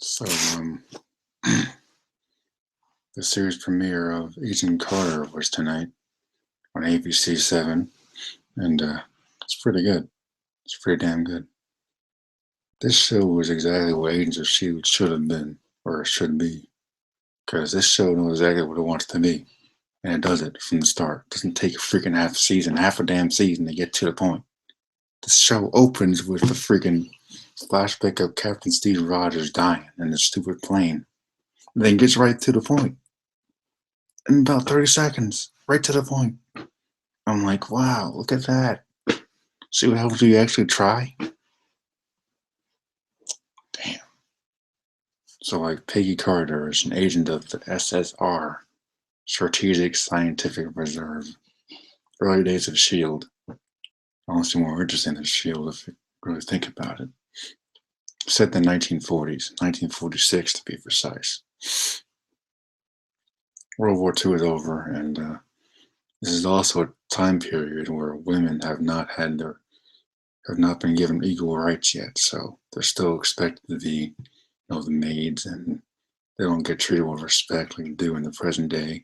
So, the series premiere of Agent Carter was tonight on ABC 7, and it's pretty good. It's pretty damn good. This show was exactly what Agents of S.H.I.E.L.D. should have been, or should be, because this show knows exactly what it wants to be, and it does it from the start. It doesn't take a freaking half a damn season to get to the point. The show opens with the freaking flashback of Captain Steve Rogers dying in the stupid plane, and then gets right to the point. In about 30 seconds, right to the point. I'm like, wow, look at that. See what else do you actually try? Damn. So, like, Peggy Carter is an agent of the SSR, Strategic Scientific Reserve. Early days of S.H.I.E.L.D. Honestly, more interesting than S.H.I.E.L.D. if you really think about it. Set in the 1940s, 1946 to be precise. World War II is over, and this is also a time period where women have not been given equal rights yet, so they're still expected to be, the maids, and they don't get treated with respect like they do in the present day.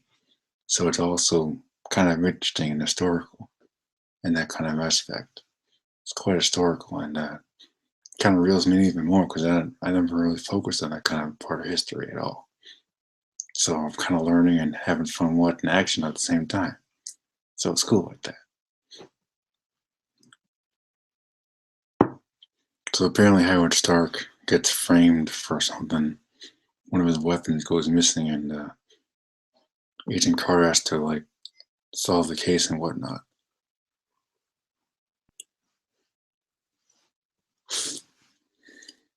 So it's also kind of interesting and historical in that kind of aspect. It's quite historical, and kind of reels me even more because I never really focused on that kind of part of history at all. So I'm kind of learning and having fun watching action at the same time. So it's cool like that. So apparently Howard Stark gets framed for something. One of his weapons goes missing, and Agent Carter has to solve the case and whatnot.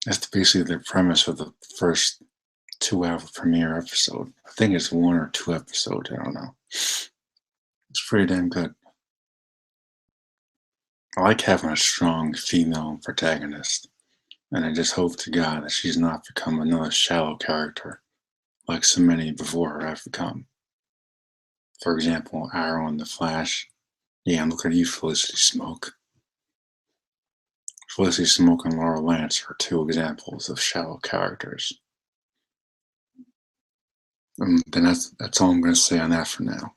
That's basically the premise of the first 2-hour premiere episode. I think it's 1 or 2 episodes. I don't know. It's pretty damn good. I like having a strong female protagonist, and I just hope to God that she's not become another shallow character like so many before her have become. For example, Arrow and The Flash. Yeah, look at you, Felicity Smoke. Felicity Smoke and Laura Lance are 2 examples of shallow characters. Then that's all I'm going to say on that for now.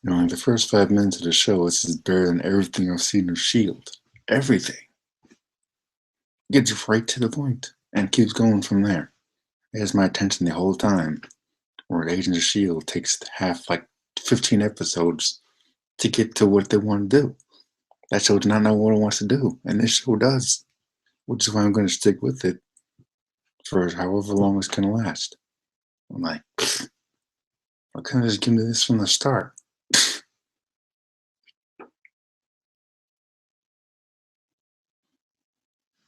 Like the first 5 minutes of the show, this is better than everything I've seen of S.H.I.E.L.D. Everything. Gets right to the point and keeps going from there. It has my attention the whole time. Where Agents of S.H.I.E.L.D. takes 15 episodes to get to what they want to do. That show does not know what it wants to do, and this show does. Which is why I'm going to stick with it for however long it's going to last. I'm like, why can't I just give me this from the start?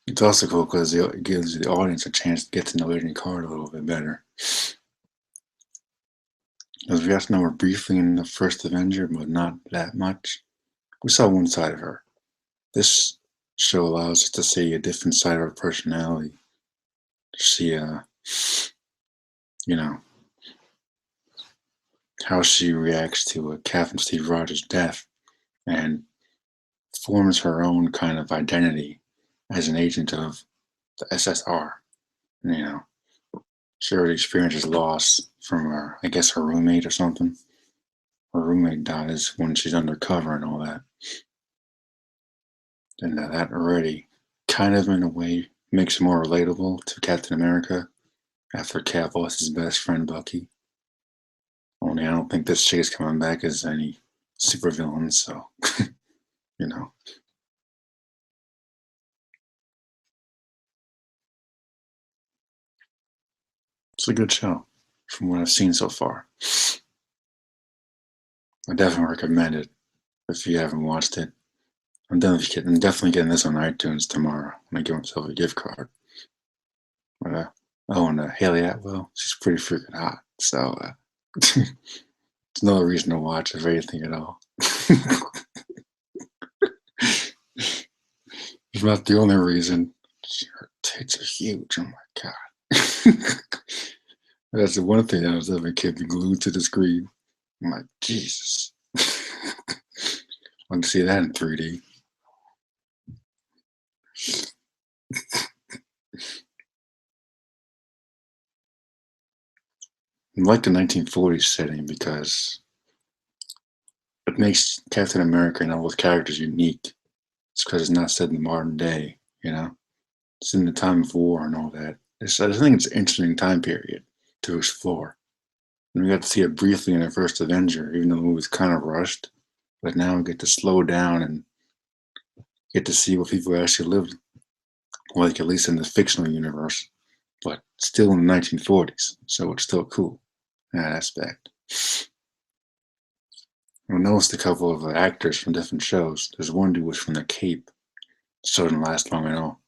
It's also cool because it gives the audience a chance to get to know Agent Carter a little bit better. Because we got to know her briefly in the first Avenger, but not that much. We saw one side of her. This show allows us to see a different side of her personality. To see, how she reacts to Captain Steve Rogers' death and forms her own kind of identity as an agent of the SSR. She already experiences loss from her, I guess, her roommate or something. Her roommate dies when she's undercover and all that. And that already kind of, in a way, makes her more relatable to Captain America after Cap lost his best friend, Bucky. Only I don't think this chick is coming back as any supervillain, so, you know. It's a good show from what I've seen so far. I definitely recommend it if you haven't watched it. I'm definitely getting this on iTunes tomorrow. I'm gonna give myself a gift card. But, and Haley Atwell, she's pretty freaking hot. So it's another reason to watch, if anything at all. It's not the only reason. Her tits are huge. Oh my god. That's the one thing that was ever kept me glued to the screen. I'm like, Jesus. Want to see that in 3D. I like the 1940s setting because it makes Captain America and all those characters unique. It's because it's not set in the modern day, you know? It's in the time of war and all that. I think it's an interesting time period to explore. And we got to see it briefly in the first Avenger, even though the movie's kind of rushed. But now we get to slow down and get to see what people actually lived like, at least in the fictional universe, but still in the 1940s. So it's still cool in that aspect. I noticed a couple of actors from different shows. There's one dude was from The Cape. So didn't last long at all.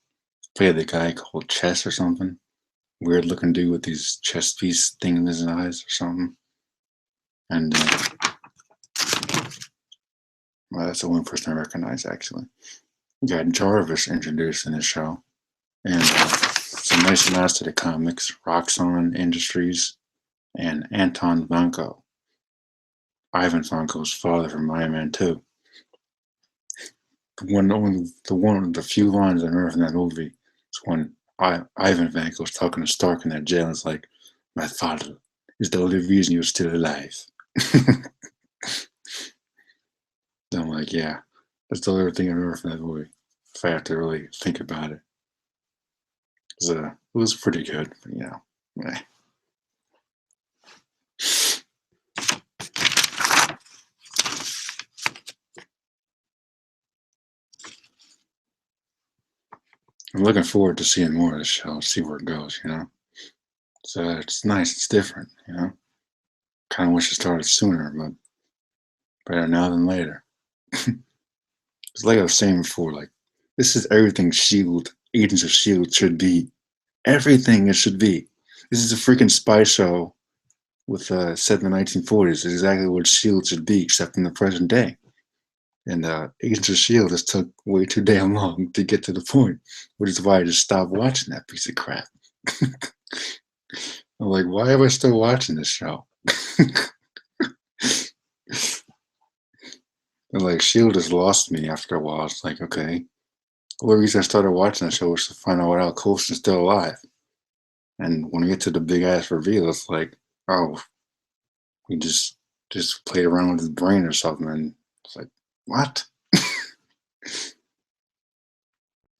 Played the guy called Chess or something. Weird looking dude with these chess piece thing in his eyes or something. And well, that's the one person I recognize actually. We got Jarvis introduced in the show, and some nice nods to the comics. Roxxon Industries and Anton Vanko, Ivan Vanko's father from Iron Man 2. The few lines I remember from that movie is when Ivan Vanko was talking to Stark in that jail. It's like, "My father is the only reason you're still alive." I'm like, yeah, that's the only thing I remember from that movie. If I have to really think about it, it was pretty good, but eh. I'm looking forward to seeing more of the show, see where it goes. So it's nice, it's different. Kind of wish it started sooner, but better now than later. It's like I was saying before, like, this is everything S.H.I.E.L.D., Agents of S.H.I.E.L.D. should be. Everything it should be. This is a freaking spy show with set in the 1940s. It's exactly what S.H.I.E.L.D. should be, except in the present day. And Agents of S.H.I.E.L.D. just took way too damn long to get to the point, which is why I just stopped watching that piece of crap. I'm like, why am I still watching this show? And like, S.H.I.E.L.D. just lost me after a while. It's like, okay. The only reason I started watching the show was to find out Al Coulson's still alive. And when we get to the big ass reveal, it's like, oh, he just played around with his brain or something. And it's like, what?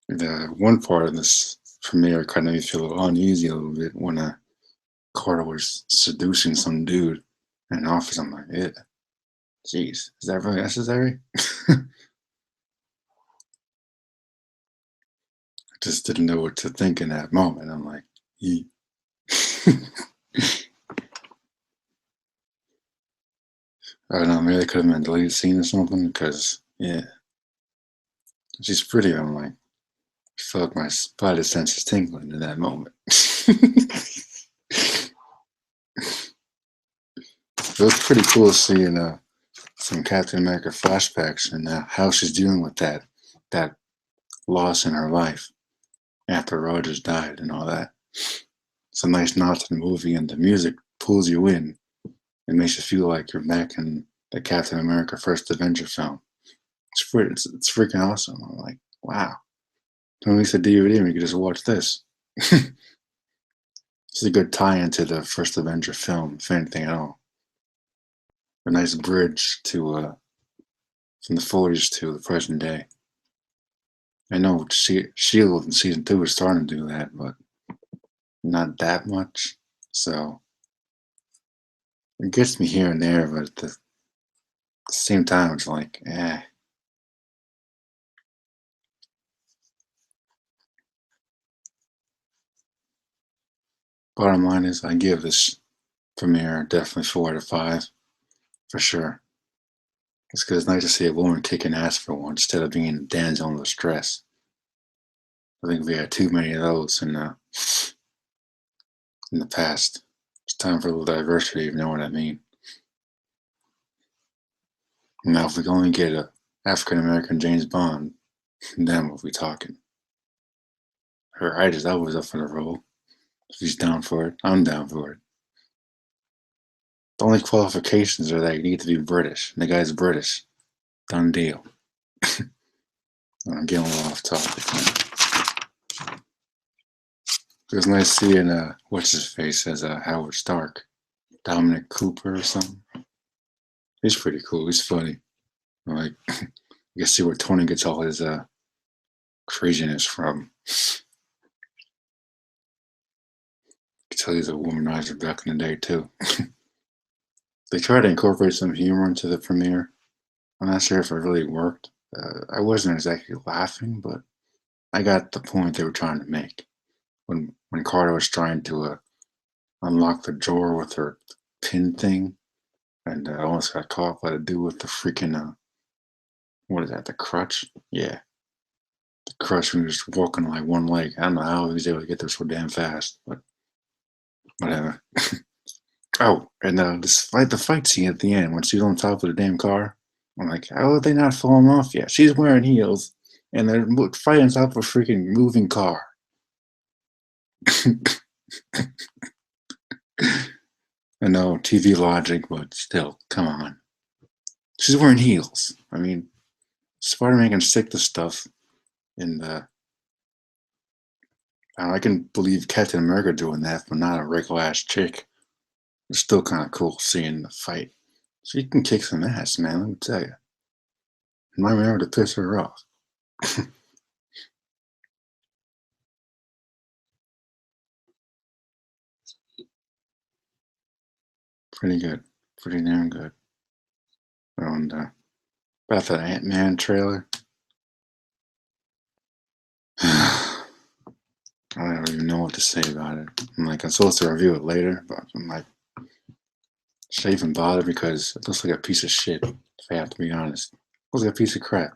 The one part of this premiere kind of made me feel a little uneasy a little bit when Carter was seducing some dude in an office. I'm like, yeah, jeez, is that really necessary? I just didn't know what to think in that moment. I'm like, "Yee." I don't know, maybe they could have been a deleted scene or something because, yeah, she's pretty. I'm like, I felt like my spider sense is tingling in that moment. It was pretty cool seeing some Captain America flashbacks and how she's dealing with that loss in her life after Rogers died and all that. It's a nice nod to the movie, and the music pulls you in. It makes you feel like you're back in the Captain America First Avenger film. It's freaking awesome. I'm like, wow. Don't release a DVD and we could just watch this. It's a good tie-in to the First Avenger film, if anything at all. A nice bridge to from the 40s to the present day. I know Shield in season 2 is starting to do that, but not that much. So it gets me here and there, but at the same time, it's like, eh. Bottom line is, I give this premiere definitely 4 out of 5 for sure. It's because it's nice to see a woman kicking ass for once instead of being in damsel in distress. I think we had too many of those in the past. It's time for a little diversity, if you know what I mean. Now, if we can only get a African American James Bond, then we'll be talking. Her height is always up for the role. If he's down for it, I'm down for it. The only qualifications are that you need to be British, and the guy's British. Done deal. I'm getting a little off topic, man. It was nice seeing what's his face as Howard Stark, Dominic Cooper or something. He's pretty cool. He's funny. Like, you can see where Tony gets all his craziness from. I can tell he's a womanizer back in the day too. They tried to incorporate some humor into the premiere. I'm not sure if it really worked. I wasn't exactly laughing, but I got the point they were trying to make. When Carter was trying to unlock the drawer with her pin thing, and almost got caught by the dude with the freaking what is that? The crutch? Yeah, the crutch when he was walking like one leg. I don't know how he was able to get there so damn fast, but whatever. Oh, and the fight scene at the end when she's on top of the damn car. I'm like, how are they not falling off yet? She's wearing heels, and they're fighting on top of a freaking moving car. I know TV logic, but still, come on. She's wearing heels. I mean, Spider-Man can stick to stuff, and I can believe Captain America doing that, but not a regular ass chick. It's still kind of cool seeing the fight. She can kick some ass, man. Let me tell you. It might remember to piss her off. Pretty good. Pretty damn good. And about that Ant-Man trailer. I don't even know what to say about it. I'm like, I'm supposed to review it later, but I'm like, should I even bother? Because it looks like a piece of shit, if I have to be honest. It looks like a piece of crap.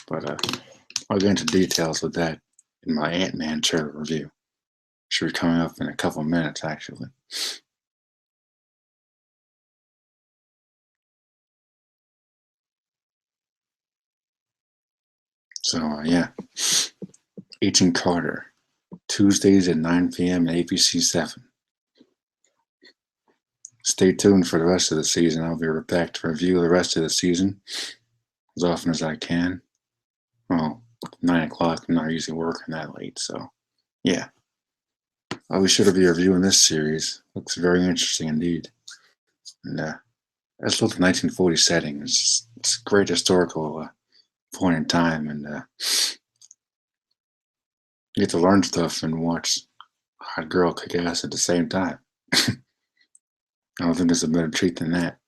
But I'll get into details with that in my Ant-Man trailer review. Should be coming up in a couple of minutes, actually. So, yeah. Agent Carter. Tuesdays at 9 p.m. at ABC 7. Stay tuned for the rest of the season. I'll be right back to review the rest of the season as often as I can. Well, 9 o'clock, I'm not usually working that late, so yeah. I'll be sure to be reviewing this series. Looks very interesting indeed. And let's look at the 1940 setting. It's a great historical point in time, and you get to learn stuff and watch a hot girl kick ass at the same time. I don't think there's a better treat than that.